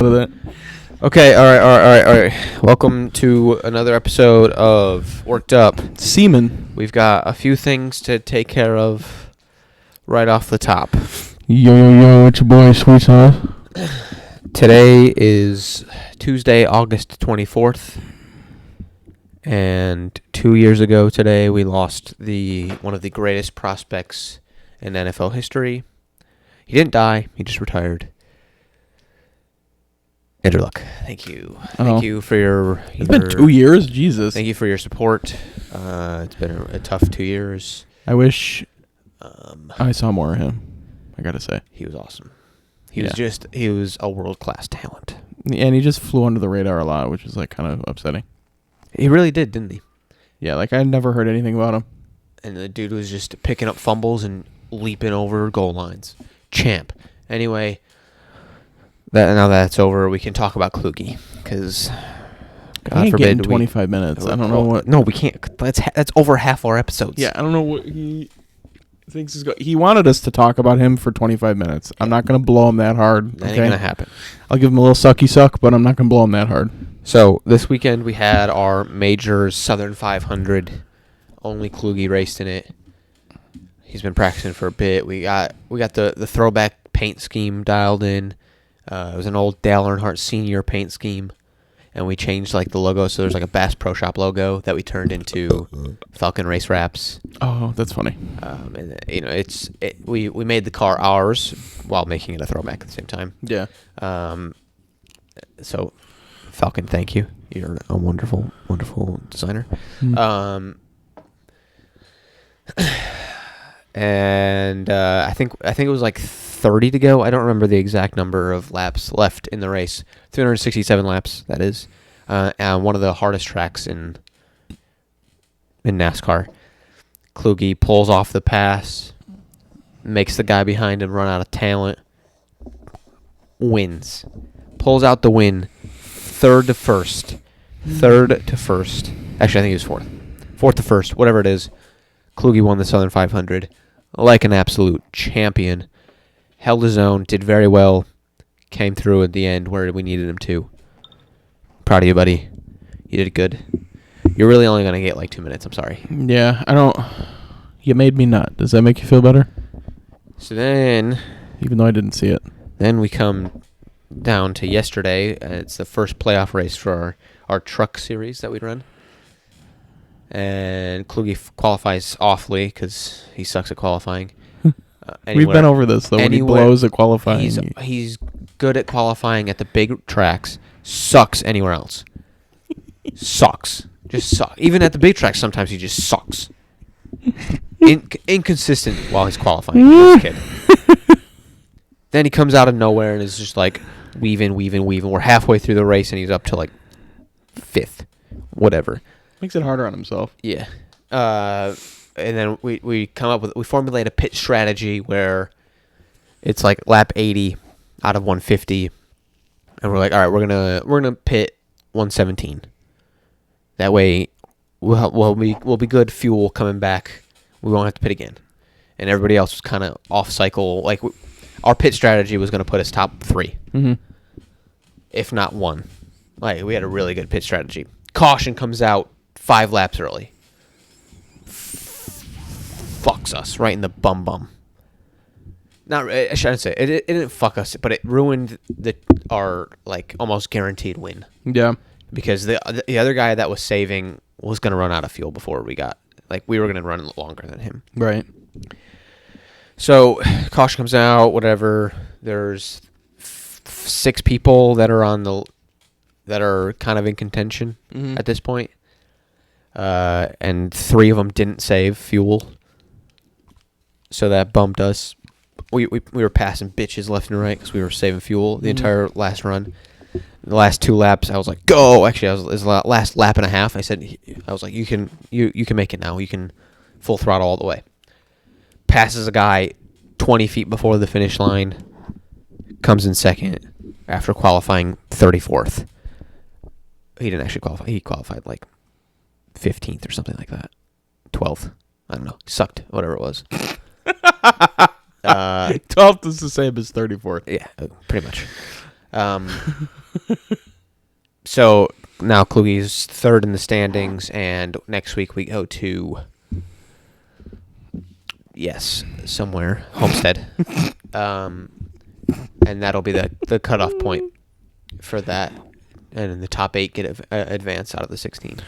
Okay, all right. Welcome to another episode of Worked Up Seaman. We've got a few things to take care of right off the top. Yo, it's your boy, Sweet Sauce. Today is Tuesday, August 24th. And 2 years ago today, we lost one of the greatest prospects in NFL history. He didn't die. He just retired. Andrew Luck, thank you. Thank you for your... It's been 2 years? Jesus. Thank you for your support. It's been a tough 2 years. I wish I saw more of him, I gotta say. He was awesome. He was a world-class talent. And he just flew under the radar a lot, which was like kind of upsetting. He really did, didn't he? Yeah, like I never heard anything about him. And the dude was just picking up fumbles and leaping over goal lines. Champ. Anyway... Now that's over, we can talk about Kluge, because God forbid 25 minutes. I don't know what. No, we can't. That's over half our episodes. Yeah, I don't know what he thinks is going. He wanted us to talk about him for 25 minutes. I'm not going to blow him that hard. That ain't gonna happen. I'll give him a little sucky suck, but I'm not going to blow him that hard. So this weekend we had our major Southern 500. Only Kluge raced in it. He's been practicing for a bit. We got the throwback paint scheme dialed in. It was an old Dale Earnhardt Sr. paint scheme, and we changed like the logo. So there's like a Bass Pro Shop logo that we turned into Falcon Race Wraps. Oh, that's funny. And we made the car ours while making it a throwback at the same time. Yeah. So Falcon, thank you. You're a wonderful, wonderful designer. Mm. And I think it was like 30 to go. I don't remember the exact number of laps left in the race. 367 laps, that is. And one of the hardest tracks in NASCAR. Kluge pulls off the pass, makes the guy behind him run out of talent, wins. Pulls out the win, third to first. Actually, I think he was fourth. Fourth to first, whatever it is. Kluge won the Southern 500 like an absolute champion. Held his own, did very well, came through at the end where we needed him to. Proud of you, buddy. You did good. You're really only going to get like 2 minutes, I'm sorry. Yeah, you made me nut. Does that make you feel better? So then... Even though I didn't see it. Then we come down to yesterday. It's the first playoff race for our truck series that we run. And Kluge qualifies awfully because he sucks at qualifying. We've been over this, though. When he blows at qualifying. He's good at qualifying at the big tracks. Sucks anywhere else. Sucks. Just sucks. Even at the big tracks, sometimes he just sucks. Inconsistent while he's qualifying. This kid. Then he comes out of nowhere and is just like weaving. We're halfway through the race and he's up to like 5th. Whatever. Makes it harder on himself. Yeah. And then we formulate a pit strategy where it's like lap 80 out of 150, and we're like, all right, we're gonna pit 117. That way, we'll be good fuel coming back. We won't have to pit again. And everybody else was kind of off cycle. Like our pit strategy was gonna put us top 3, if not 1. Like we had a really good pit strategy. Caution comes out 5 laps early. Fucks us right in the bum. Not, I shouldn't say it didn't fuck us, but it ruined our like almost guaranteed win. Yeah, because the other guy that was saving was gonna run out of fuel before we were gonna run longer than him. Right. So caution comes out. Whatever. There's 6 people that are kind of in contention at this point. And 3 of them didn't save fuel. So that bumped us. We were passing bitches left and right because we were saving fuel the entire last run. The last 2 laps, I was like, go! Actually, it was the last lap and a half. I was like, you can make it now. You can full throttle all the way. Passes a guy 20 feet before the finish line. Comes in second after qualifying 34th. He didn't actually qualify. He qualified like 15th or something like that. 12th. I don't know. Sucked. Whatever it was. 12th is the same as 34th. Yeah, pretty much. So now Kluge's third in the standings, and next week we go to somewhere Homestead, and that'll be the cutoff point for that, and then the top 8 get advance out of the 16.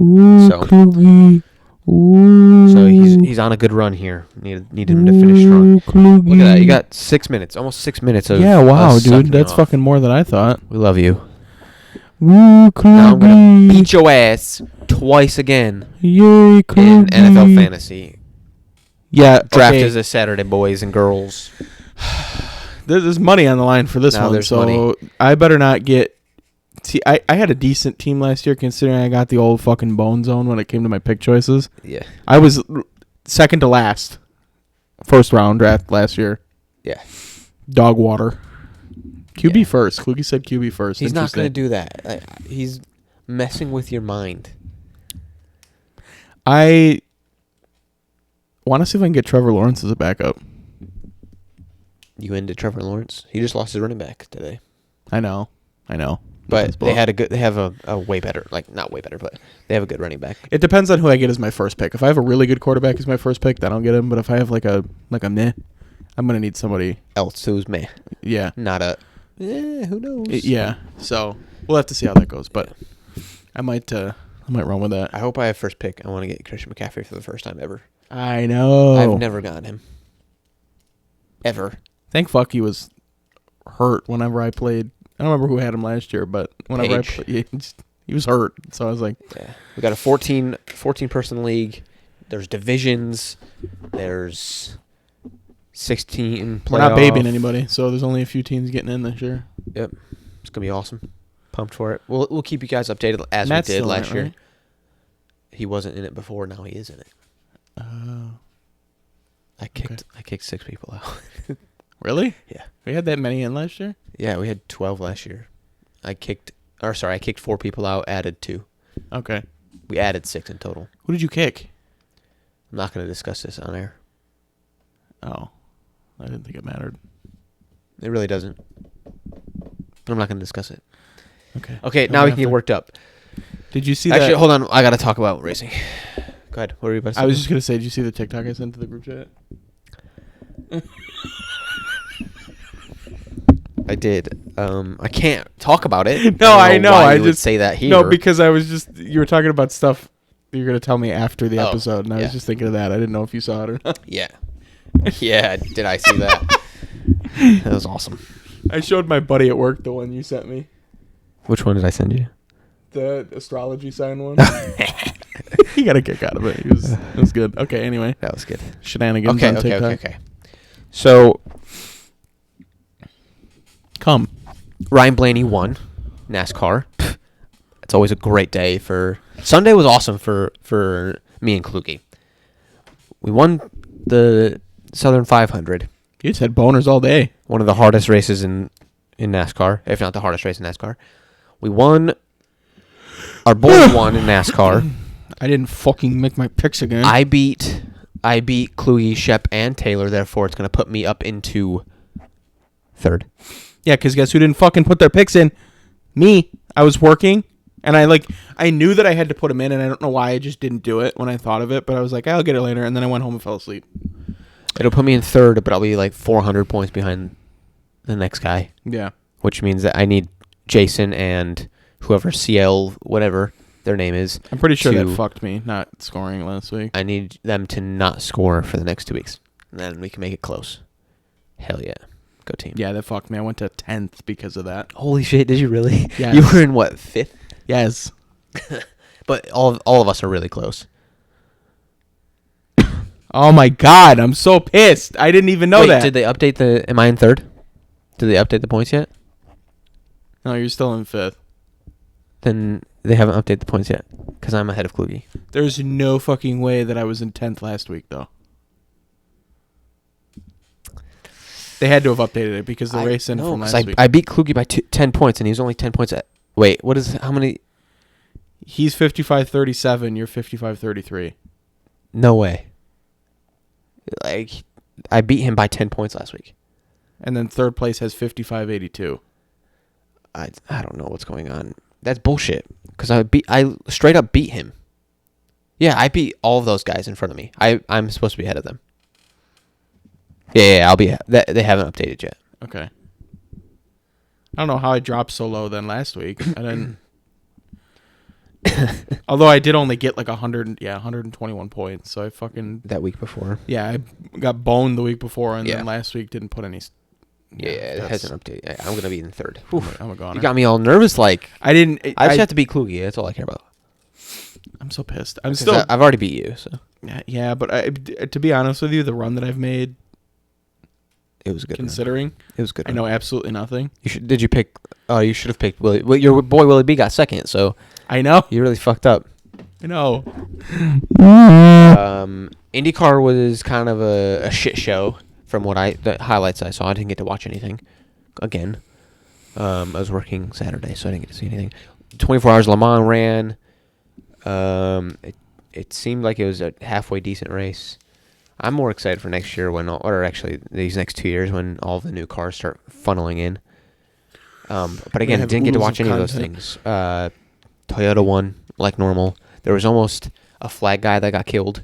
Ooh, So Kluge. Ooh. So he's on a good run here. Need him to finish strong. Kluge. Look at that. You got 6 minutes, almost 6 minutes of wow, us dude. sucking That's off. fucking more than I thought. We love you. Ooh, Kluge. Now I'm gonna beat your ass twice again Yay, in Kluge. NFL fantasy. Yeah, Draft okay. is this Saturday, boys and girls. There's money on the line for this Now one, there's so money. I better not get. See, I had a decent team last year, considering I got the old fucking bone zone when it came to my pick choices. Yeah. I was second to last, first round draft last year. Yeah. Dog water. QB Yeah. first. Kluge said QB first. He's not going to do that. He's messing with your mind. I want to see if I can get Trevor Lawrence as a backup. You into Trevor Lawrence? He just lost his running back today. I know. But they have a way better, not way better, but they have a good running back. It depends on who I get as my first pick. If I have a really good quarterback as my first pick, then I'll get him. But if I have like a meh, I'm gonna need somebody Else who's meh. Yeah. Not a who knows? Yeah. So we'll have to see how that goes. But I might run with that. I hope I have first pick. I want to get Christian McCaffrey for the first time ever. I know. I've never gotten him. Ever. Thank fuck he was hurt whenever I played. I don't remember who had him last year, but whenever Page. I played, he was hurt. So I was like, Yeah. We got a 14 person league. There's divisions. There's 16 playoff. we're not babying anybody. So there's only a few teams getting in this year. Yep. It's going to be awesome. Pumped for it. We'll keep you guys updated as Matt's we did still in last it, year. right? He wasn't in it before. Now he is in it. Oh. I kicked 6 people out. Really? Yeah. We had that many in last year? Yeah, we had 12 last year. I kicked 4 people out, added 2. Okay. We added 6 in total. Who did you kick? I'm not going to discuss this on air. Oh. I didn't think it mattered. It really doesn't. But I'm not going to discuss it. Okay. Okay, Don't now we have can get to. worked up. Did you see Actually, that? hold on. I got to talk about racing. Go ahead. What were you about to say? I was just going to say, did you see the TikTok I sent to the group chat? I did. I can't talk about it. No, I know. Why I you would just say that here. No, because I was just, you were talking about stuff you're going to tell me after the Oh, episode, and I yeah. was just thinking of that. I didn't know if you saw it or not. Yeah. Yeah, did I see that? That was awesome. I showed my buddy at work the one you sent me. Which one did I send you? The astrology sign one. He got a kick out of it. It was good. Okay, anyway. That was good. Shenanigans Okay, on okay, TikTok. okay. So, Come. Ryan Blaney won NASCAR. It's always a great day for... Sunday was awesome for me and Kluge. We won the Southern 500. You just had boners all day. One of the hardest races in NASCAR, if not the hardest race in NASCAR. We won. Our boys won in NASCAR. I didn't fucking make my picks again. I beat Kluge, Shep, and Taylor. Therefore, it's going to put me up into third. Yeah, because guess who didn't fucking put their picks in? Me. I was working, and I knew that I had to put them in, and I don't know why I just didn't do it when I thought of it, but I was like, I'll get it later, and then I went home and fell asleep. It'll put me in third, but I'll be like 400 points behind the next guy, Yeah. which means that I need Jason and whoever CL, whatever their name is. I'm pretty sure to- that fucked me not scoring last week. I need them to not score for the next 2 weeks, and then we can make it close. Hell yeah. Go team. Yeah, that fucked me. I went to 10th because of that. Holy shit, did you really? Yes. You were in what, 5th? Yes. But all of us are really close. Oh my god, I'm so pissed. I didn't even know Wait, that. did they update am I in third? Did they update the points yet? No, you're still in 5th. Then they haven't updated the points yet, because I'm ahead of Kluge. There's no fucking way that I was in 10th last week, though. They had to have updated it because the race in from last week. I beat Kluge by 10 points, and he was only 10 points at... Wait, how many... He's 55-37, you're 55-33. No way. I beat him by 10 points last week. And then third place has 55-82. I don't know what's going on. That's bullshit. Because I straight up beat him. Yeah, I beat all of those guys in front of me. I'm supposed to be ahead of them. Yeah, I'll be. They haven't updated yet. Okay. I don't know how I dropped so low then last week. I didn't. Although I did only get like 121 points. So I fucking That week before. Yeah, I got boned the week before, and then last week didn't put any. Yeah, it hasn't updated. I'm gonna be in third. Oof. I'm a goner. You got me all nervous. Like I didn't. I just have to beat Kluge. That's all I care about. I'm so pissed. I've already beat you. So yeah, but to be honest with you, the run that I've made, it was good. Considering it was good. I know absolutely nothing. Did you pick? Oh, you should have picked Willie. Well, your boy Willie B got second. So I know you really fucked up. I know. IndyCar was kind of a shit show from the highlights I saw. I didn't get to watch anything. Again, I was working Saturday, so I didn't get to see anything. 24 Hours Le Mans ran. It seemed like it was a halfway decent race. I'm more excited for next year or actually these next 2 years when all the new cars start funneling in. But again, didn't get to watch any of those things. Toyota won like normal. There was almost a flag guy that got killed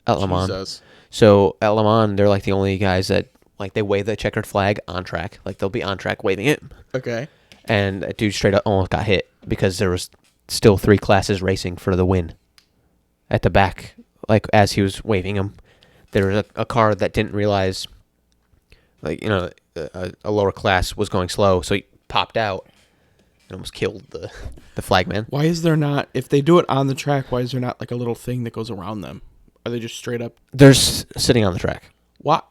at Le Mans. Jesus. So at Le Mans, they're like the only guys that like they wave the checkered flag on track. Like they'll be on track waving it. Okay. And that dude straight up almost got hit because there was still 3 classes racing for the win. At the back, like as he was waving them, there was a car that didn't realize, like a lower class was going slow, so he popped out and almost killed the flagman. Why is there not? If they do it on the track, why is there not like a little thing that goes around them? Are they just straight up? They're sitting on the track. What?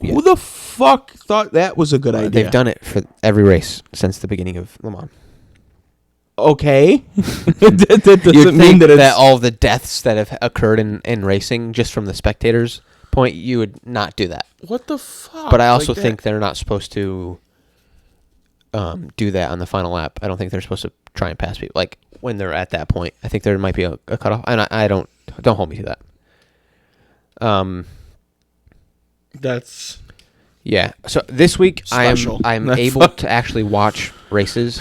Yeah. Who the fuck thought that was a good idea? They've done it for every race since the beginning of Le Mans. Okay. That doesn't mean that all the deaths that have occurred in racing, just from the spectators' point, you would not do that. What the fuck? But I also think they're not supposed to do that on the final lap. I don't think they're supposed to try and pass people. Like, when they're at that point, I think there might be a cutoff. And I don't hold me to that. That's... Yeah. So this week Special. I'm able to actually watch races,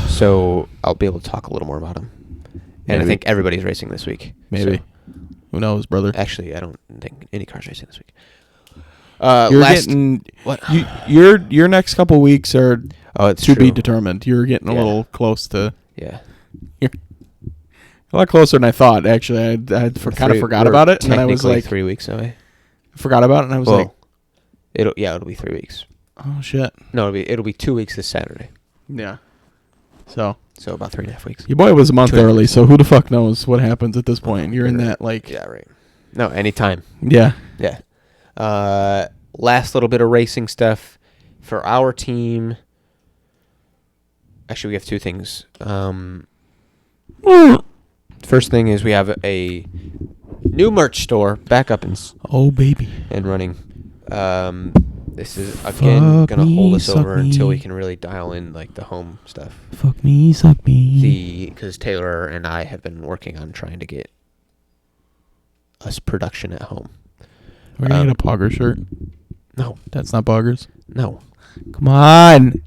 so I'll be able to talk a little more about them. And I think everybody's racing this week. Maybe. So. Who knows, brother? Actually, I don't think any car's racing this week. You're getting what? Your next couple weeks are to be determined. You're getting a little close to. Yeah. You're a lot closer than I thought. Actually, I kind of forgot about it, and then I was like 3 weeks away. I forgot about it, and I was like, it'll be 3 weeks. Oh shit! No, it'll be 2 weeks this Saturday. Yeah. So about 3.5 weeks. Your boy was a month early, so who the fuck knows what happens at this point? You're in that like. Yeah, right. No, anytime. Yeah. Yeah. Last little bit of racing stuff for our team. Actually, we have 2 things. First thing is we have a new merch store back up and running. This is again gonna hold us over until we can really dial in like the home stuff. Fuck me, suck me. Because Taylor and I have been working on trying to get us production at home. We're gonna get a Pogger shirt. No, that's not Poggers. No, come on.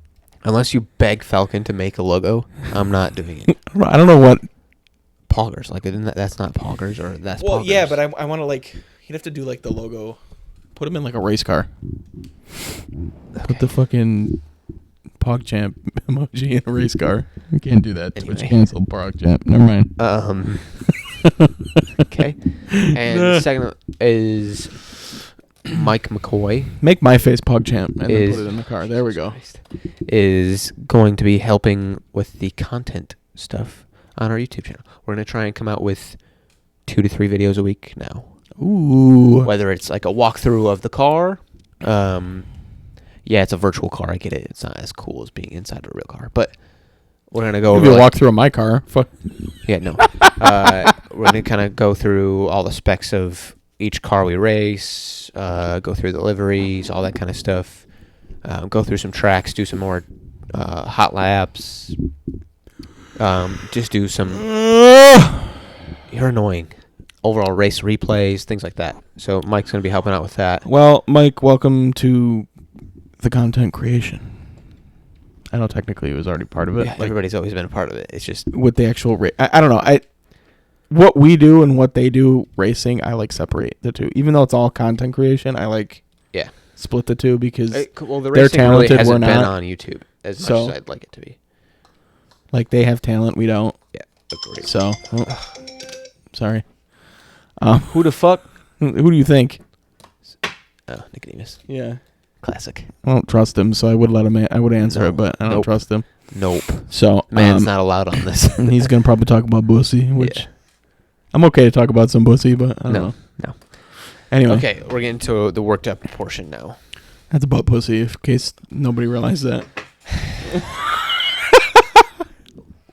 Unless you beg Falcon to make a logo, I'm not doing it. I don't know what Poggers like. That's not Poggers or that's. Well, Poggers. Yeah, but I want to like. You'd have to do like the logo. Put him in like a race car. Okay. Put the fucking PogChamp emoji in a race car. You can't do that. Anyway. Twitch canceled PogChamp. Never mind. Okay. And the second is Mike McCoy. Make my face PogChamp and then put it in the car. There we go. Is going to be helping with the content stuff on our YouTube channel. We're going to try and come out with 2 to 3 videos a week now. Ooh. Whether it's like a walkthrough of the car. Yeah, it's a virtual car. I get it. It's not as cool as being inside of a real car. But we're going to go over... Maybe a walkthrough of my car. Fuck. Yeah, no. We're going to kind of go through all the specs of each car we race, go through the liveries, all that kind of stuff. Go through some tracks, do some more hot laps. Just do some... You're annoying. Overall race replays, things like that. So Mike's going to be helping out with that. Well, Mike, welcome to the content creation. I know technically he was already part of it. Yeah, everybody's always been a part of it. It's just with the actual race. I don't know. What we do and what they do racing, I like separate the two. Even though it's all content creation, I like split the two because the they're racing talented. Really hasn't we're been not on YouTube as much as I'd like it to be. Like they have talent, we don't. Yeah, agreed. So, sorry. Who the fuck? Who do you think? Oh, Nicodemus. Yeah. Classic. I don't trust him, so I would let him. I would answer it, but I don't trust him. Nope. So man's not allowed on this. And he's gonna probably talk about bussy, which I'm okay to talk about some bussy, but I don't know. No. Anyway. Okay, we're getting to the worked up portion now. That's about pussy, in case nobody realized that.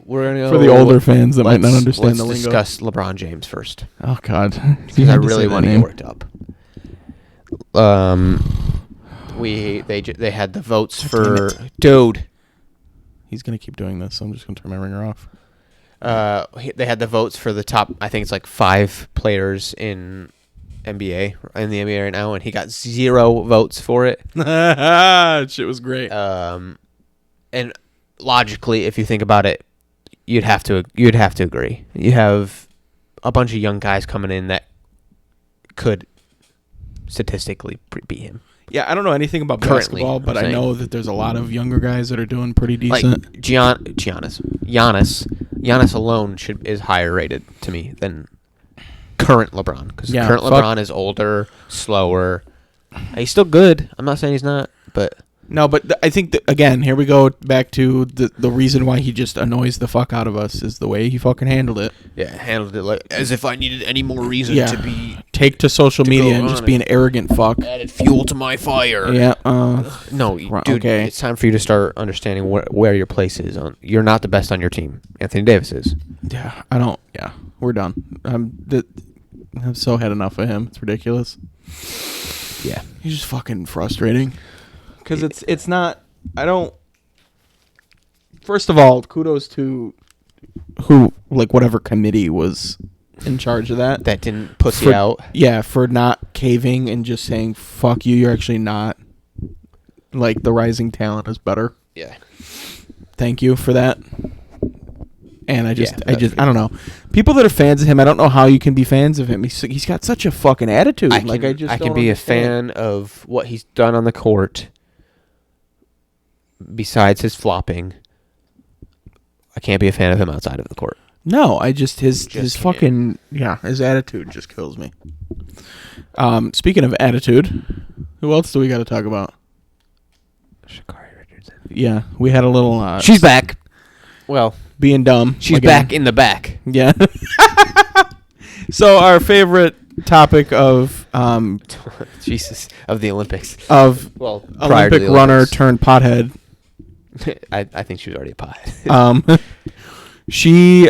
We're gonna for the older fans that might not understand the lingo. Let's discuss LeBron James first. Oh God, because I really want to get worked up. They had the votes for dude. He's gonna keep doing this, so I'm just gonna turn my ringer off. They had the votes for the top. I think it's like 5 players in the NBA right now, and he got 0 votes for it. Shit was great. And logically, if you think about it, you'd have to agree. You have a bunch of young guys coming in that could statistically beat him. Yeah, I don't know anything about basketball, but I know that there's a lot of younger guys that are doing pretty decent. Like Giannis alone is higher rated to me than current LeBron, because current LeBron is older, slower. He's still good. I'm not saying he's not, but. No, but I think, again, here we go back to the reason why he just annoys the fuck out of us is the way he fucking handled it. Yeah, handled it like as if I needed any more reason to take to social media and just be an arrogant fuck. Added fuel to my fire. Yeah. No, dude, it's time for you to start understanding where your place is. You're not the best on your team. Anthony Davis is. Yeah, we're done. I've so had enough of him. It's ridiculous. Yeah. He's just fucking frustrating. Because it's not, I don't, first of all, kudos to whatever committee was in charge of that. That didn't pussy out. Yeah, for not caving and just saying, fuck you, you're actually not, like, the rising talent is better. Yeah. Thank you for that. And I don't know. People that are fans of him, I don't know how you can be fans of him. He's got such a fucking attitude. I can be a fan of what he's done on the court. Besides his flopping, I can't be a fan of him outside of the court. No, his fucking his attitude just kills me. Speaking of attitude, who else do we got to talk about? Shikari Richardson. Yeah, we had a little. She's back. Well, being dumb. She's back in the back. Yeah. So our favorite topic of Jesus of the Olympics Olympic runner turned pothead. I think she was already a pothead. She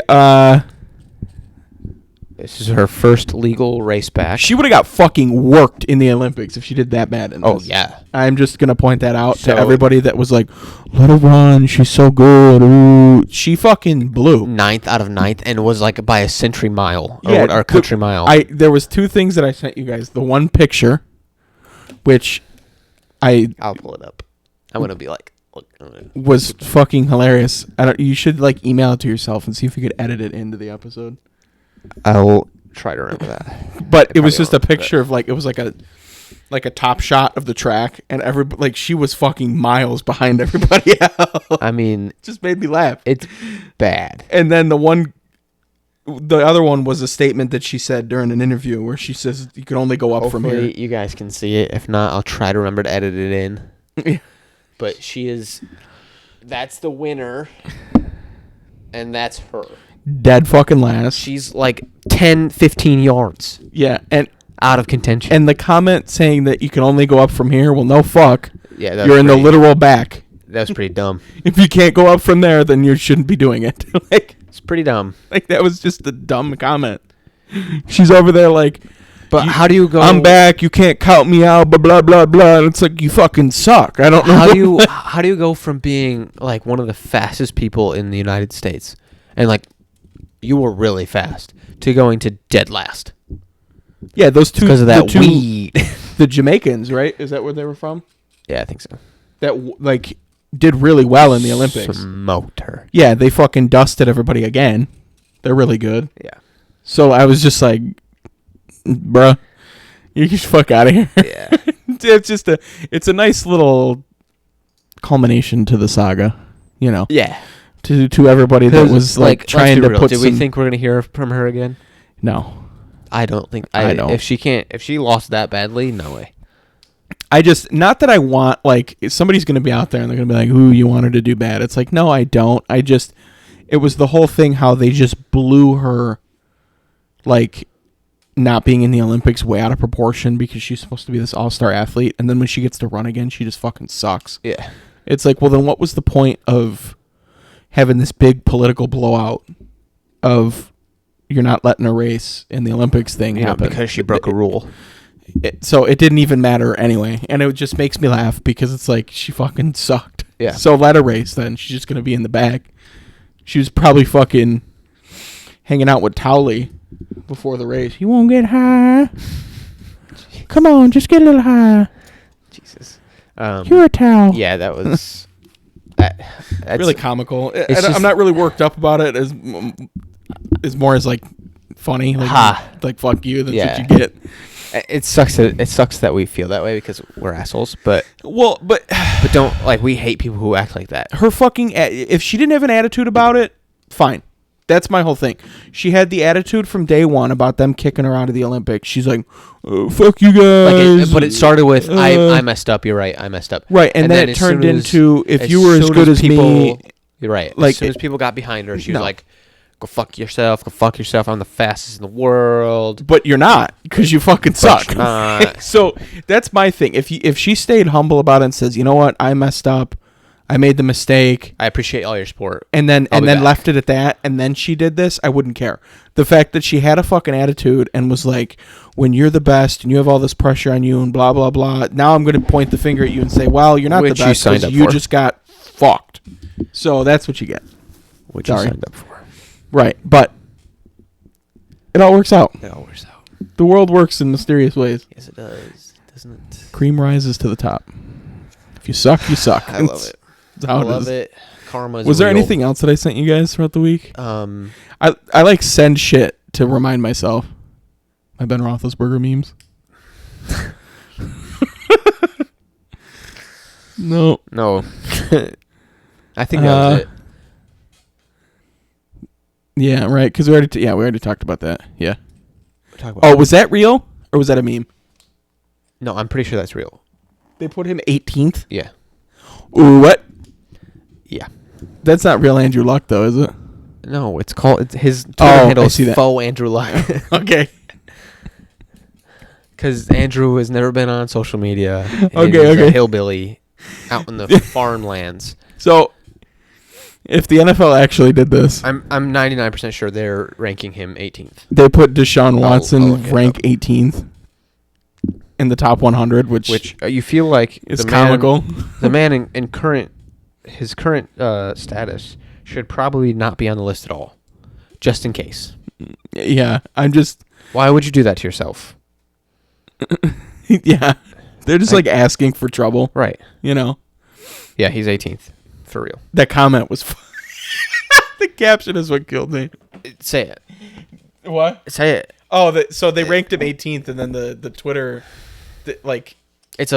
this is her first legal race back. She would have got fucking worked in the Olympics if she did that bad in this. Oh yeah. I'm just gonna point that out to everybody that was like, let her run, she's so good. Ooh. She fucking blew 9th out of 9th and was like by a century mile or a country mile. There was 2 things that I sent you guys. The one picture, which I'll pull it up. I'm gonna be like, was fucking hilarious. You should like email it to yourself and see if you could edit it into the episode. I'll try to remember that. But it was just a picture of it was like a top shot of the track, and she was fucking miles behind everybody else. I mean, it just made me laugh. It's bad. And then the other one was a statement that she said during an interview where she says you can only go up from here. You guys can see it. If not, I'll try to remember to edit it in. Yeah. But that's the winner, and that's her. Dead fucking last. She's like 10, 15 yards. Yeah, and out of contention. And the comment saying that you can only go up from here, well, no fuck. Yeah, you're in the literal back. That's pretty dumb. If you can't go up from there, then you shouldn't be doing it. It's pretty dumb. That was just a dumb comment. She's over there like, but how do you go? I'm back. You can't count me out. Blah blah blah blah. And it's like you fucking suck. I don't know. How do you go from being like one of the fastest people in the United States, and like you were really fast, to going to dead last? Yeah, those two because of that weed. The Jamaicans, right? Is that where they were from? Yeah, I think so. That like did really well in the Olympics. Smoked her. Yeah, they fucking dusted everybody again. They're really good. Yeah. So I was just like, bruh, you can fuck out of here. Yeah. It's a nice little culmination to the saga, you know. Yeah. To everybody that was like trying to put. Did we think we're gonna hear from her again? No, I don't think. I don't. If she lost that badly, no way. I just, not that I want, like, somebody's going to be out there and they're going to be like, ooh, you want her to do bad. It's like, no, I don't. It was the whole thing how they just blew her, like, not being in the Olympics way out of proportion because she's supposed to be this all-star athlete. And then when she gets to run again, she just fucking sucks. Yeah. It's like, well, then what was the point of having this big political blowout of you're not letting a race in the Olympics thing happen? Because she broke a rule. So it didn't even matter anyway. And it just makes me laugh because it's like she fucking sucked. Yeah. So let her race then. She's just going to be in the back. She was probably fucking hanging out with Towley before the race. You won't get high. Come on, just get a little high. Jesus. You're a towel. Yeah, that was... that's really comical. I'm not really worked up about it as more as like funny. Like, like fuck you. That's what you get. It sucks that we feel that way because we're assholes, but don't, like, we hate people who act like that. Her fucking, if she didn't have an attitude about it, fine. That's my whole thing. She had the attitude from day one about them kicking her out of the Olympics. She's like, oh, fuck you guys. But it started with, I messed up, you're right, I messed up. Right, and then it turned into, if you were as good as me. You're right. Like, as soon as people got behind her, she was like, go fuck yourself, I'm the fastest in the world. But you're not, because you fucking suck. So that's my thing. If she stayed humble about it and says, you know what, I messed up, I made the mistake, I appreciate all your support, and then left it at that, and then she did this, I wouldn't care. The fact that she had a fucking attitude and was like, when you're the best and you have all this pressure on you and blah blah blah, now I'm going to point the finger at you and say, well, you're not the best because you just got fucked. So that's what you get. Which you signed up for. Right, but it all works out. It all works out. The world works in mysterious ways. Yes, it does. Doesn't it? Cream rises to the top. If you suck, you suck. I love it. I love it. Karma's Was there real. anything else that I sent you guys throughout the week? I like send shit to remind myself. My Ben Roethlisberger memes. No. I think that was it. Yeah, right. Because we already talked about that. Yeah. Oh, was that real or was that a meme? No, I'm pretty sure that's real. They put him 18th. Yeah. Ooh, what? Yeah. That's not real Andrew Luck, though, is it? No, his Twitter handle is faux Andrew Luck. Okay. Because Andrew has never been on social media. Okay. He's a hillbilly out in the farmlands. So, if the NFL actually did this, I'm 99% sure they're ranking him 18th. They put Deshaun Watson rank 18th in the top 100, which you feel like is comical. The man in his current status should probably not be on the list at all, just in case. Yeah, I'm just. Why would you do that to yourself? Yeah, they're just like asking for trouble, right? You know. Yeah, he's 18th for real. That comment was. The caption is what killed me. Say it. What? Say it. Oh, so they ranked him 18th, and then the Twitter, like. It's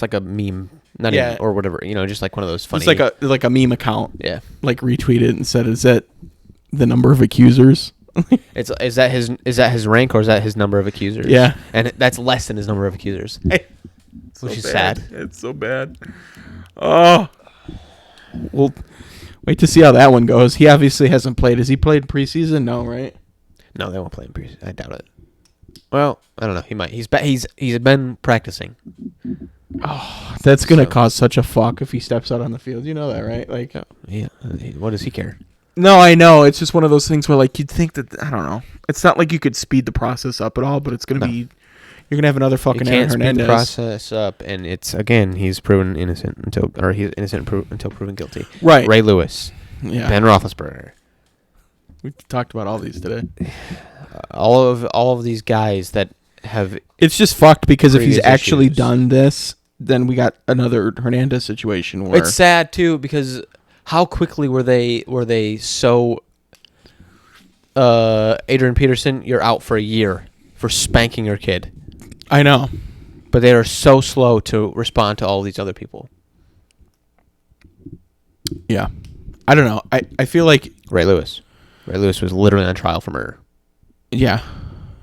like a meme, even, or whatever, just like one of those funny. It's like a meme account. Yeah. Like retweeted and said, "Is that the number of accusers?" Is that his rank or is that his number of accusers? Yeah. And that's less than his number of accusers. Which is sad. It's so bad. Oh. Well, wait to see how that one goes. He obviously hasn't played. Has he played preseason? No, right? No, they won't play in preseason. I doubt it. Well, I don't know. He might. He's been practicing. Oh, that's gonna cause such a fuck if he steps out on the field. You know that, right? Like, yeah. What does he care? No, I know. It's just one of those things where, like, you'd think that, I don't know. It's not like you could speed the process up at all, but it's gonna be. You're gonna have another fucking Aaron Hernandez. Speed the process up, and it's he's proven innocent until proven guilty. Right. Ray Lewis. Yeah. Ben Roethlisberger. We talked about all these today. All of these guys that have. It's just fucked because if he's actually done this then we got another Hernandez situation where It's sad too because how quickly were they so Adrian Peterson, you're out for a year for spanking your kid. I know. But they are so slow to respond to all these other people. Yeah. I don't know. I feel like Ray Lewis. Ray Lewis was literally on trial for murder. Yeah.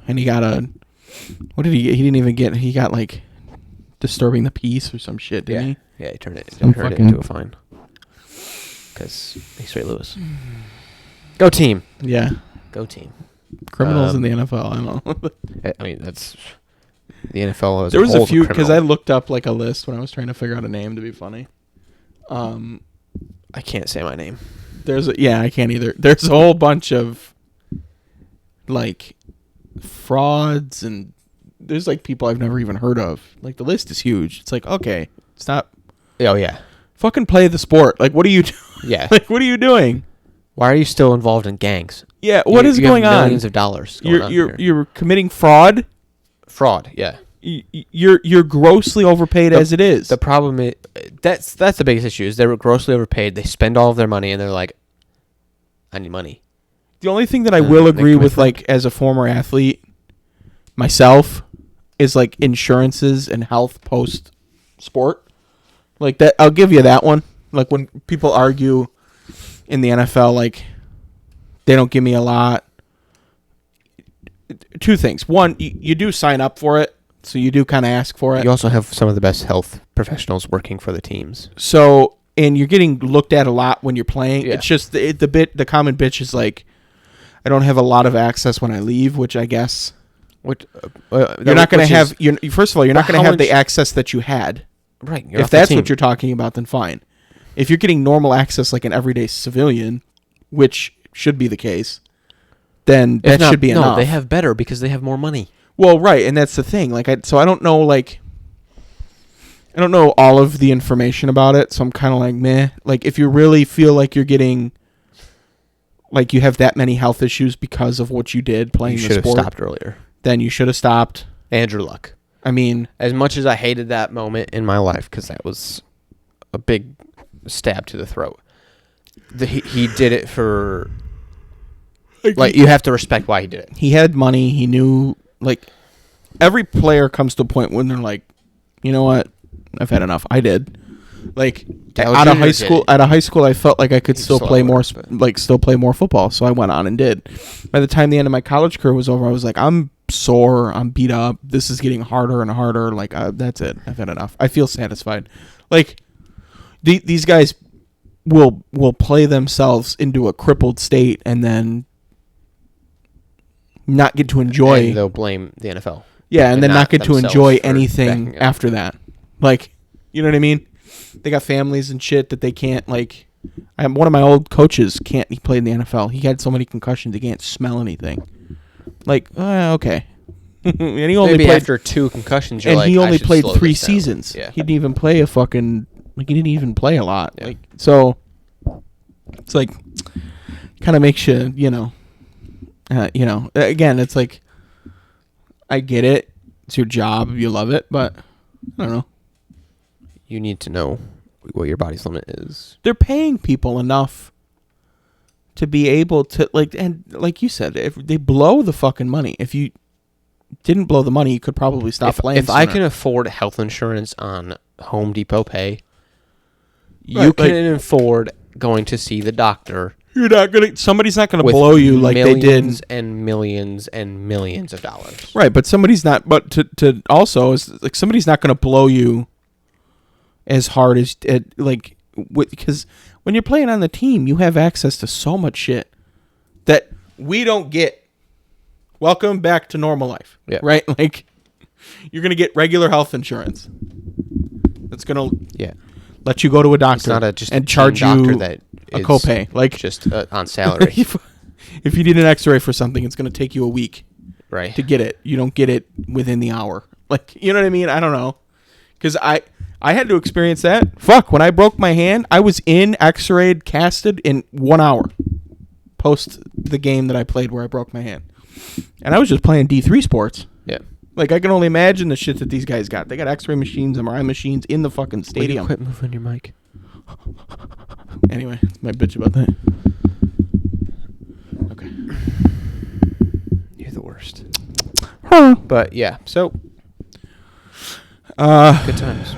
And he got what did he get? He didn't even get, he got like disturbing the peace or some shit, didn't he? Yeah, he turned it Fucking into a fine. Because he's Ray Lewis. Go team. Yeah. Go team. Criminals in the NFL. I don't know. I mean, that's the NFL. As There was a a few because criminal. I looked up like a list when I was trying to figure out a name to be funny. I can't say my name. I can't either. There's a whole bunch of like frauds and there's like people I've never even heard of. Like the list is huge. It's like, okay, stop. Oh yeah. Fucking play the sport. Like what are you doing? Yeah. Like what are you doing? Why are you still involved in gangs? Yeah, what is going on? Millions of dollars. You're committing fraud. Fraud. Yeah. You're grossly overpaid as it is. The problem is that's the biggest issue is they're grossly overpaid. They spend all of their money and they're like, I need money. The only thing that I will agree with, like as a former athlete myself, is like insurances and health post sport. Like that, I'll give you that one. Like when people argue in the NFL, like they don't give me a lot. Two things. One, you do sign up for it, so you do kind of ask for it. You also have some of the best health professionals working for the teams. So, and you're getting looked at a lot when you're playing. Yeah. It's just the common bitch is like, I don't have a lot of access when I leave, which I guess Which you're not going to have. First of all, you're not going to have the access that you had. Right. If that's what you're talking about, then fine. If you're getting normal access like an everyday civilian, which should be the case, then that should be enough. No, they have better because they have more money. Well, right, and that's the thing. Like, so I don't know, like, I don't know all of the information about it, so I'm kind of like, meh. Like, if you really feel like you're getting, like, you have that many health issues because of what you did playing the sport, you should have stopped earlier. Then you should have stopped. Andrew Luck. I mean, as much as I hated that moment in my life because that was a big stab to the throat, he did it for. Like, you have to respect why he did it. He had money. He knew, like, every player comes to a point when they're like, you know what? I've had enough. I did. Like, out of high school, I felt like I could still play more football. So I went on and did. By the time the end of my college career was over, I was like, I'm sore. I'm beat up. This is getting harder and harder. Like, that's it. I've had enough. I feel satisfied. Like, these guys will play themselves into a crippled state and then not get to enjoy. And they'll blame the NFL. Yeah, and then not get to enjoy anything after that. Like, you know what I mean? They got families and shit that they can't, like. One of my old coaches he played in the NFL. He had so many concussions he can't smell anything. Like, okay. And he only maybe played after 2 concussions, and he only played 3 seasons. Yeah. He didn't even play he didn't even play a lot. Yeah. Like, so it's like kind of makes you, again, it's like, I get it. It's your job. You love it, but I don't know. You need to know what your body's limit is. They're paying people enough to be able to, like, and like you said, if they blow the fucking money, if you didn't blow the money, you could probably stop playing. If I can afford health insurance on Home Depot Pay, you can afford going to see the doctor. You're not gonna. Somebody's not gonna blow you like they did. Millions and millions and millions of dollars. Right, but somebody's not. But to also is like somebody's not gonna blow you as hard as because when you're playing on the team, you have access to so much shit that we don't get. Welcome back to normal life. Yeah. Right. Like you're gonna get regular health insurance. That's gonna let you go to a doctor. It's not just and charge you that a copay, like just on salary. If you need an X-ray for something, it's going to take you a week, right, to get it. You don't get it within the hour. Like, you know what I mean? I don't know, because I had to experience that. Fuck, when I broke my hand, I was in X-rayed, casted in 1 hour post the game that I played where I broke my hand, and I was just playing D3 sports. Yeah, Like, I can only imagine the shit that these guys got. They got X-ray machines, MRI machines in the fucking stadium. Will you quit moving your mic? Anyway, it's my bitch about that. Okay. You're the worst. Huh. But yeah, so good times.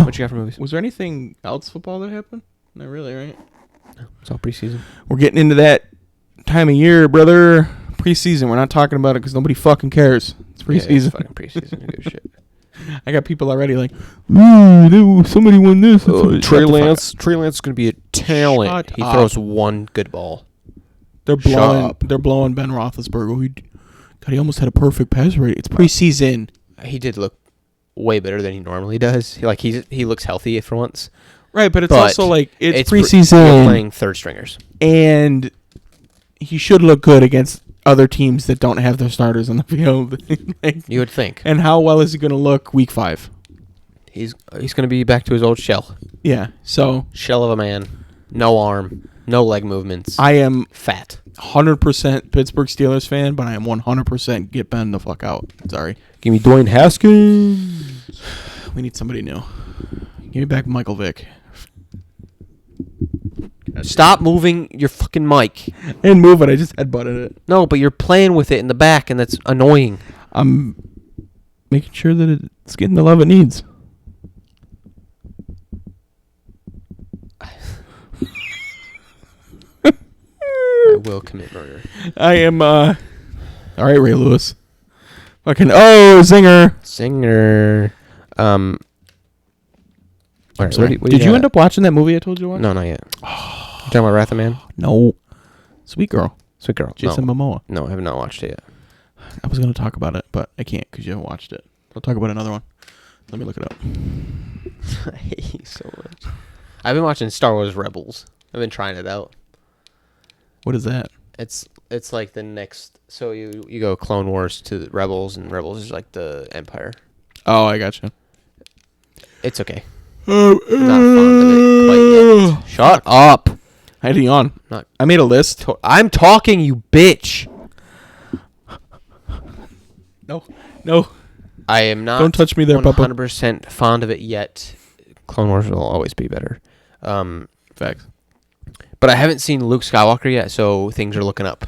What you got for movies? Was there anything else football that happened? Not really, right? No, it's all preseason. We're getting into that time of year, brother. Preseason. We're not talking about it because nobody fucking cares. It's preseason. Yeah, it's fucking preseason. Good shit. I got people already like, ooh, somebody won this. Trey Lance is gonna be a talent. Shut He up. throws one good ball. They're Shut blowing. up. They're blowing Ben Roethlisberger. God, he almost had a perfect pass rate. It's preseason. He did look way better than he normally does. He looks healthy for once. Right, but it's also like it's You're preseason, playing third stringers. and he should look good against other teams that don't have their starters on the field. Like, You would think and how well is he going to look week 5? he's gonna be back to his old shell. Yeah. So Shell of a man. No arm. No leg movements. I am Fat. 100% Pittsburgh Steelers fan, but I am 100% get Ben the fuck out. Sorry. Give me Dwayne Haskins. We need somebody new. Give me back Michael Vick. Stop moving your fucking mic. I didn't move it. I just headbutted it. No, but you're playing with it in the back, and that's annoying. I'm making sure that it's getting the love it needs. I will commit murder. I am, all right, Ray Lewis. Fucking, zinger. Singer. Where, Sorry. what do Did you got? end up watching that movie I told you to watch? No, not yet. You talking about Wrath of Man? No. Sweet Girl. Sweet Girl. Jason Momoa. No, I have not watched it yet. I was going to talk about it, but I can't because you haven't watched it. I'll talk about another one. Let me look it up. I hate you so much. I've been watching Star Wars Rebels. I've been trying it out. What is that? It's like the next. So you go Clone Wars to the Rebels, and Rebels is like the Empire. Oh, I gotcha. It's okay. Not fond of it quite yet. Shut up. I had to yawn. Not. I made a list. I'm talking, you bitch. No. I am not. Don't touch me there, Papa. 100% fond of it yet. Clone Wars will always be better. Facts. But I haven't seen Luke Skywalker yet, so things are looking up.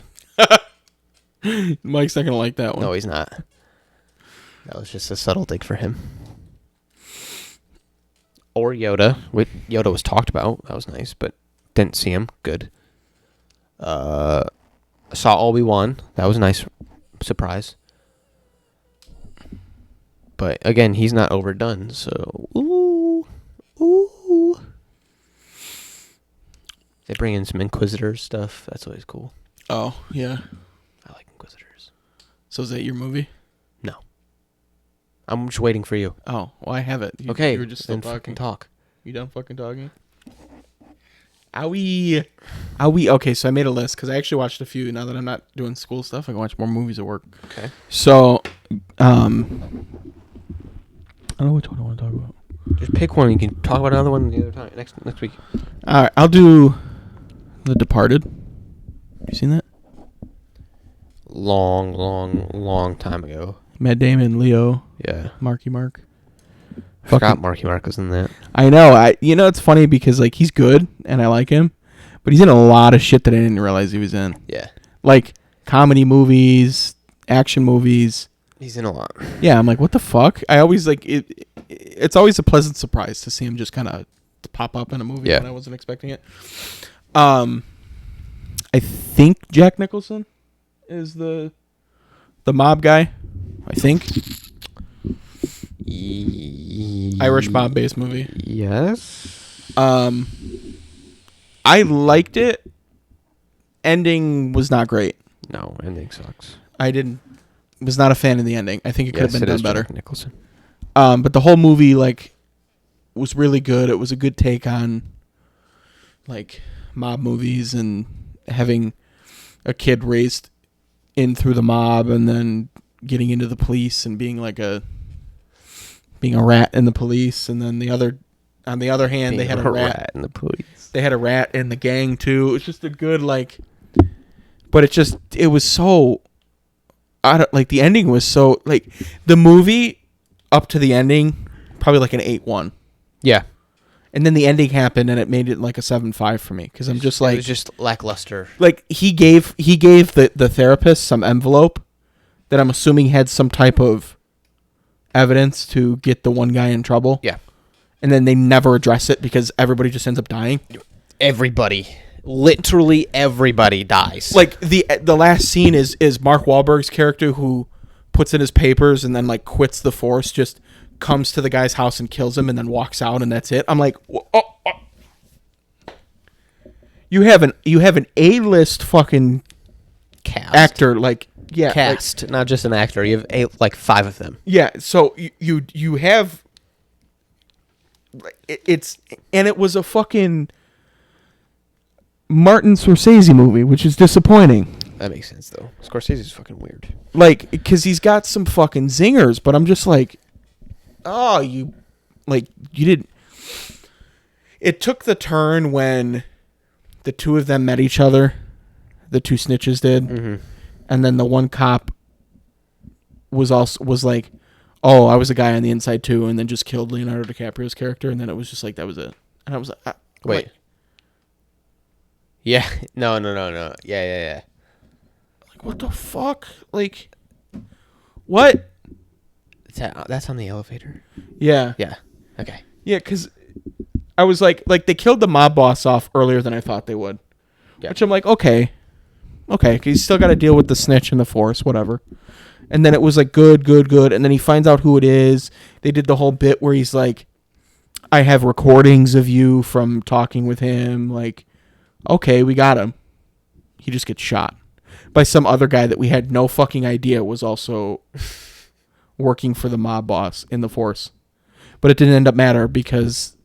Mike's not going to like that one. No, he's not. That was just a subtle dig for him. Or Yoda. Yoda was talked about. That was nice, but didn't see him. Good. Saw Obi-Wan. That was a nice surprise. But again, he's not overdone, so ooh. They bring in some Inquisitor stuff. That's always cool. Oh, yeah. I like Inquisitors. So is that your movie? No. I'm just waiting for you. Oh, well, I have it. Okay. You were just still then talking. fucking talk. You done fucking talking? Owie. Okay, so I made a list because I actually watched a few. Now that I'm not doing school stuff, I can watch more movies at work. Okay. So, I don't know which one I want to talk about. Just pick one. You can talk about another one the other time. Next week. All right, I'll do The Departed. You seen that? Long time ago. Matt Damon, Leo, Yeah. Marky Mark. Forgot Marky Mark was in that. I know. It's funny because like he's good and I like him, but he's in a lot of shit that I didn't realize he was in. Yeah. Like comedy movies, action movies. He's in a lot. Yeah, I'm like, what the fuck? I always like it. It's always a pleasant surprise to see him just kind of pop up in a movie when I wasn't expecting it. I think Jack Nicholson is the mob guy. I think. Irish mob-based movie. Yes. I liked it. Ending was not great. No, ending sucks. Was not a fan of the ending. I think it could have been done better. Jack Nicholson. But the whole movie like was really good. It was a good take on like mob movies and having a kid raised in through the mob and then getting into the police and being a rat in the police, and then on the other hand they had a rat in the police. They had a rat in the gang too. It was just a good but it was so I don't like the ending was so like the movie up to the ending probably like an 8-1. Yeah. And then the ending happened and it made it like a 7-5 for me because I'm just like it was just lackluster. Like he gave the therapist some envelope that I'm assuming had some type of evidence to get the one guy in trouble. Yeah. And then they never address it because everybody just ends up dying. Everybody. Literally everybody dies. Like the last scene is Mark Wahlberg's character who puts in his papers and then like quits the force, just comes to the guy's house and kills him and then walks out and that's it. I'm like, You have an A-list fucking cast. actor, like cast, like, not just an actor. You have like 5 of them. Yeah, so you have it was a fucking Martin Scorsese movie, which is disappointing. That makes sense though. Scorsese's fucking weird. Like, because he's got some fucking zingers, but I'm just like, oh, you didn't. It took the turn when the two of them met each other. The two snitches did, and then the one cop was like, "Oh, I was a guy on the inside too," and then just killed Leonardo DiCaprio's character, and then it was just like that was it. And I was like, "Wait, yeah, no, yeah." Like, what the fuck? Like, what? That's on the elevator. Yeah. Yeah. Okay. Yeah, because I was like they killed the mob boss off earlier than I thought they would. Yeah. Which I'm like, okay, because you still got to deal with the snitch and the force, whatever. And then it was like good, and then he finds out who it is. They did the whole bit where he's like, I have recordings of you from talking with him. Like, okay, we got him. He just gets shot by some other guy that we had no fucking idea was also working for the mob boss in the force. But it didn't end up matter because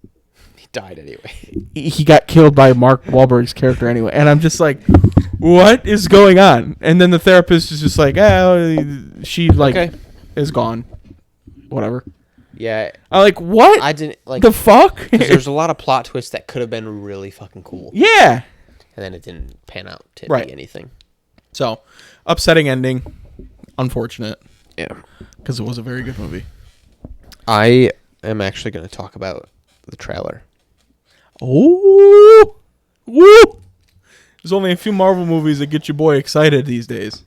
he died anyway. He got killed by Mark Wahlberg's character anyway. And I'm just like, what is going on? And then the therapist is just like, she like is gone. Whatever. Yeah. I'm like, what? I didn't like the fuck? There's a lot of plot twists that could have been really fucking cool. Yeah. And then it didn't pan out to be anything. So, upsetting ending. Unfortunate. Yeah. Because it was a very good movie. I am actually going to talk about the trailer. Oh. Woo. There's only a few Marvel movies that get your boy excited these days.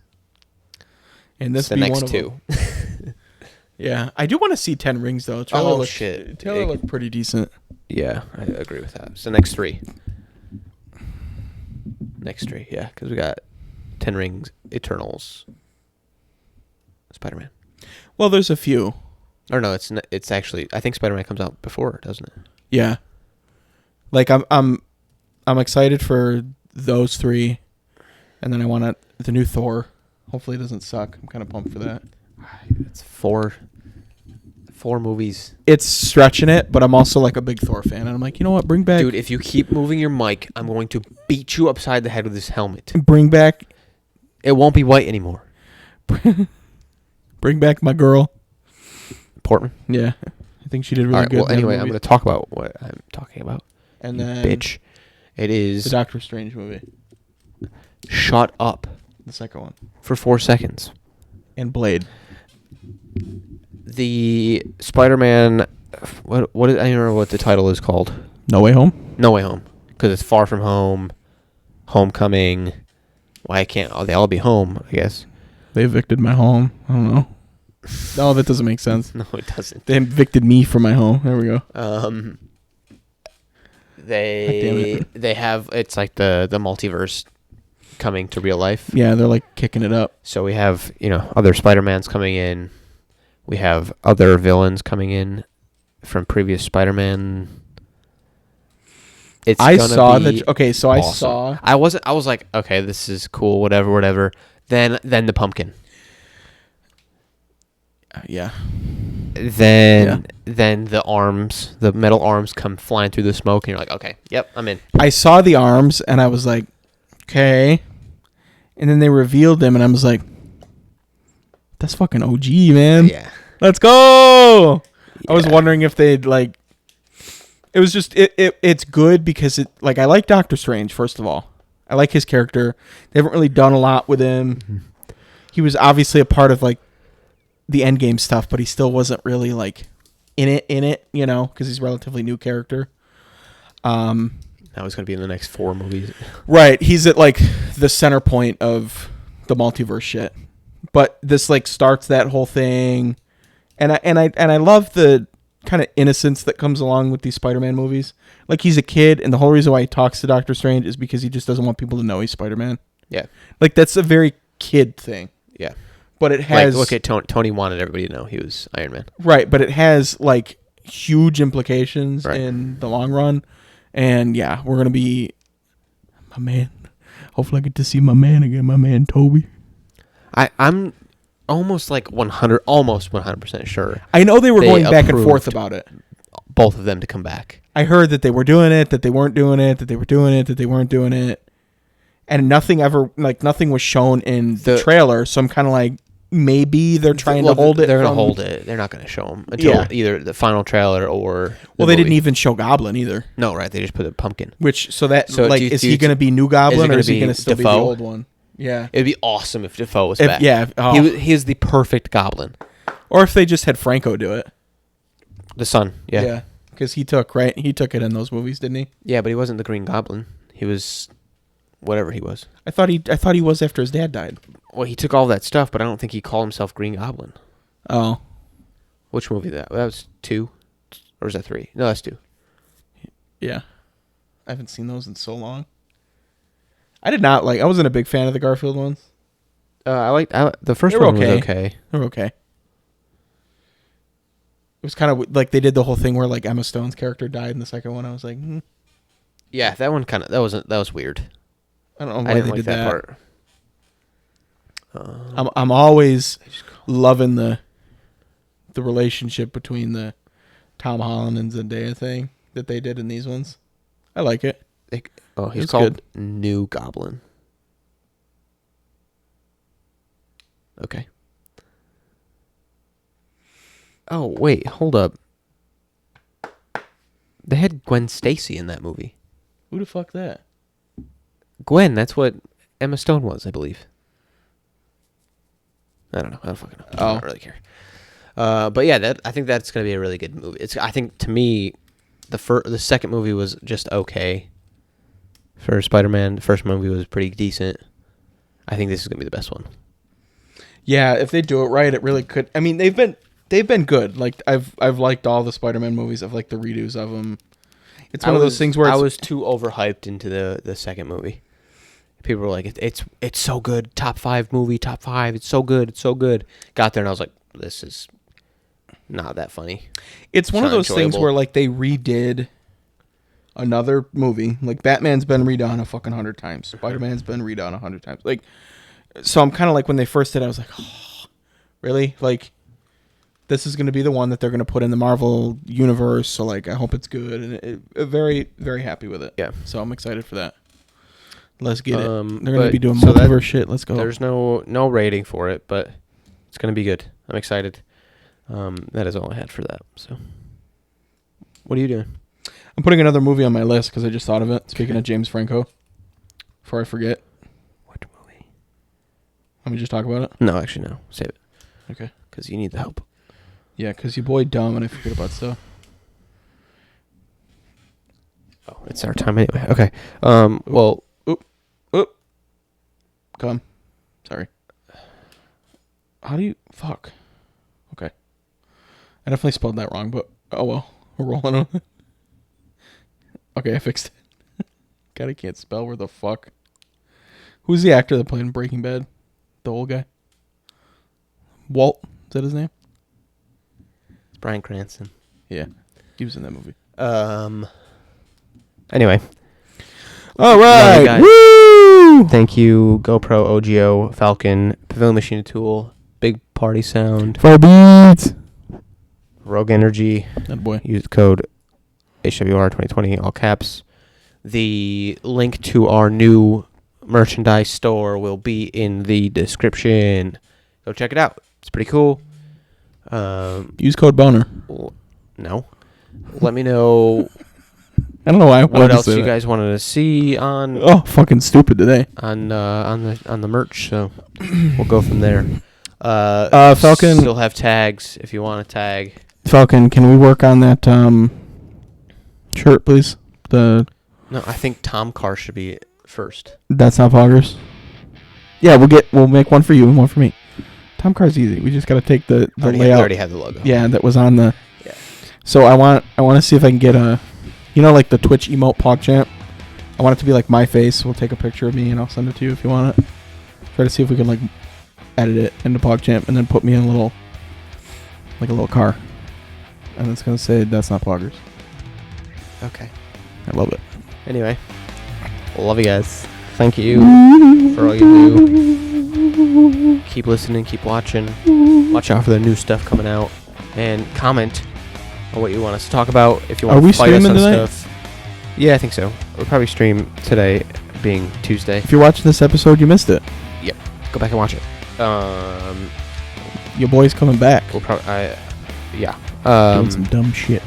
And this the next two. Yeah. I do want to see 10 Rings, though. Shit. Trailer looked pretty decent. Yeah, I agree with that. So next 3. Next 3, yeah. Because we got 10 Rings, Eternals, Spider-Man. Well, there's a few. Or no, it's actually, I think Spider-Man comes out before, doesn't it? Yeah. Like I'm excited for those 3, and then I want the new Thor. Hopefully it doesn't suck. I'm kind of pumped for that. It's 4 movies. It's stretching it, but I'm also like a big Thor fan, and I'm like, you know what? Bring back, dude. If you keep moving your mic, I'm going to beat you upside the head with this helmet. Bring back. It won't be white anymore. Bring back my girl. Portman. Yeah, I think she did really good. Well, anyway, I'm going to talk about what I'm talking about. And then, bitch, it is the Doctor Strange movie. Shut up. The second one. For 4 seconds. And Blade. The Spider-Man. What I don't know what the title is called. No Way Home. No Way Home, because it's Far From Home, Homecoming. Why can't they all be home? I guess they evicted my home. I don't know. No, that doesn't make sense. No, it doesn't. They evicted me from my home. There we go. They have, it's like the multiverse coming to real life. Yeah, they're like kicking it up. So we have, other Spider-Mans coming in. We have other villains coming in from previous Spider-Man. I saw I was like, okay, this is cool, whatever. Then the pumpkin. Yeah. Then the arms, the metal arms come flying through the smoke, and you're like, okay, yep, I'm in. I saw the arms, and I was like, okay. And then they revealed them, and I was like, that's fucking OG, man. Yeah. Let's go! Yeah. I was wondering if they'd, like... It was just... It's good because I like Doctor Strange, first of all. I like his character. They haven't really done a lot with him. Mm-hmm. he was obviously a part of like the Endgame stuff, but he still wasn't really like in it, you know, because he's a relatively new character. Now he's going to be in the next 4 movies. Right. He's at like the center point of the multiverse shit. But this like starts that whole thing. And I love the kind of innocence that comes along with these Spider-Man movies. Like he's a kid, and the whole reason why he talks to Doctor Strange is because he just doesn't want people to know he's Spider-Man. Yeah. Like that's a very kid thing. Yeah. But it has... Like, look at Tony wanted everybody to know he was Iron Man. Right, but it has like huge implications in the long run. And yeah, we're going to be... My man. Hopefully I get to see my man again, my man Toby. I'm almost like 100% sure. I know they were going back and forth about it. Both of them to come back. I heard that they were doing it, that they weren't doing it, that they were doing it, that they weren't doing it. And nothing was shown in the trailer. So I'm kind of like, maybe they're trying to hold it. They're going to hold it. They're not going to show them until either the final trailer or... Well, they didn't even show Goblin either. No, right. They just put a pumpkin. Is he going to be new Goblin or is he going to still be the old one? Yeah. It'd be awesome if Defoe was back. Yeah. Oh. He is the perfect Goblin. Or if they just had Franco do it. The son, yeah. Yeah. Because he took it in those movies, didn't he? Yeah, but he wasn't the Green Goblin. He was... whatever he was. I thought he was after his dad died. Well, he took all that stuff, but I don't think he called himself Green Goblin. Oh. Which movie that was 2? Or was that 3? No, that's 2. Yeah. I haven't seen those in so long. I wasn't a big fan of the Garfield ones. The first one was okay. They were okay. It was kind of like they did the whole thing where like Emma Stone's character died in the second one. I was like, Yeah, that one that was weird. I don't know why they did that part. I'm always loving the relationship between the Tom Holland and Zendaya thing that they did in these ones. I like it. He's called New Goblin. Okay. Oh, wait, hold up. They had Gwen Stacy in that movie. Who the fuck that? Gwen, that's what Emma Stone was, I believe. I don't know. I don't fucking know. I don't really care. But yeah, I think that's going to be a really good movie. I think, to me, the second movie was just okay. For Spider-Man, the first movie was pretty decent. I think this is going to be the best one. Yeah, if they do it right, it really could. I mean, they've been good. Like I've liked all the Spider-Man movies. I've liked the redos of them. It's one of those things where I was too overhyped into the second movie. People were like, it's so good, top 5 movie, top 5. It's so good, it's so good. Got there and I was like, this is not that funny. It's one of those things where like they redid another movie. Like Batman's been redone a fucking 100 times. Spider-Man's been redone 100 times. Like, so I'm kind of like when they first did it, I was like, oh, really? Like, this is going to be the one that they're going to put in the Marvel universe. So like, I hope it's good. And very, very happy with it. Yeah. So I'm excited for that. Let's get it. They're going to be doing so multiverse shit. Let's go. There's no rating for it, but it's going to be good. I'm excited. That is all I had for that. So, what are you doing? I'm putting another movie on my list because I just thought of it. Speaking of James Franco, before I forget. What movie? Let me just talk about it. No, actually, no. Save it. Okay. Because you need the help. Yeah, because your boy dumb and I forget about stuff. Oh, it's our time anyway. Okay. Well. Oop. Come. Sorry. How do you... Fuck. Okay. I definitely spelled that wrong, but... Oh, well. We're rolling on it. Okay, I fixed it. God, I can't spell. Where the fuck? Who's the actor that played in Breaking Bad? The old guy? Walt? Is that his name? It's Bryan Cranston. Yeah. He was in that movie. Anyway. All right. Woo! Thank you, GoPro, OGO, Falcon, Pavilion Machine Tool, Big Party Sound, Firebeats, Rogue Energy. That boy. Use code HWR 2020, all caps. The link to our new merchandise store will be in the description. Go check it out. It's pretty cool. Use code Boner. No. Let me know I don't know why I wanted what to else say you that. guys wanted to see on Oh, fucking stupid today. on the merch. So we'll go from there. Falcon- still have tags if you want to tag. Falcon, can we work on that shirt, please? No, I think Tom Carr should be first. That's not poggers. Yeah, we'll make one for you and one for me. Tom Carr's easy. We just got to take the We layout. already have the logo. Yeah, that was on the. Yeah. So I want to see if I can get a, like the Twitch emote PogChamp. I want it to be like my face. We'll take a picture of me and I'll send it to you if you want it. Try to see if we can like edit it into PogChamp and then put me in a little car. And it's gonna say that's not poggers. Okay. I love it. Anyway, love you guys. Thank you for all you do. Keep listening, keep watching. Watch out for the new stuff coming out. And comment on what you want us to talk about. If you want to fight us on stuff. Yeah, I think so. We'll probably stream today, being Tuesday. If you're watching this episode, you missed it. Yep. Go back and watch it. Your boy's coming back. We'll probably, yeah. Doing some dumb shit.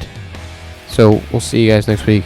So we'll see you guys next week.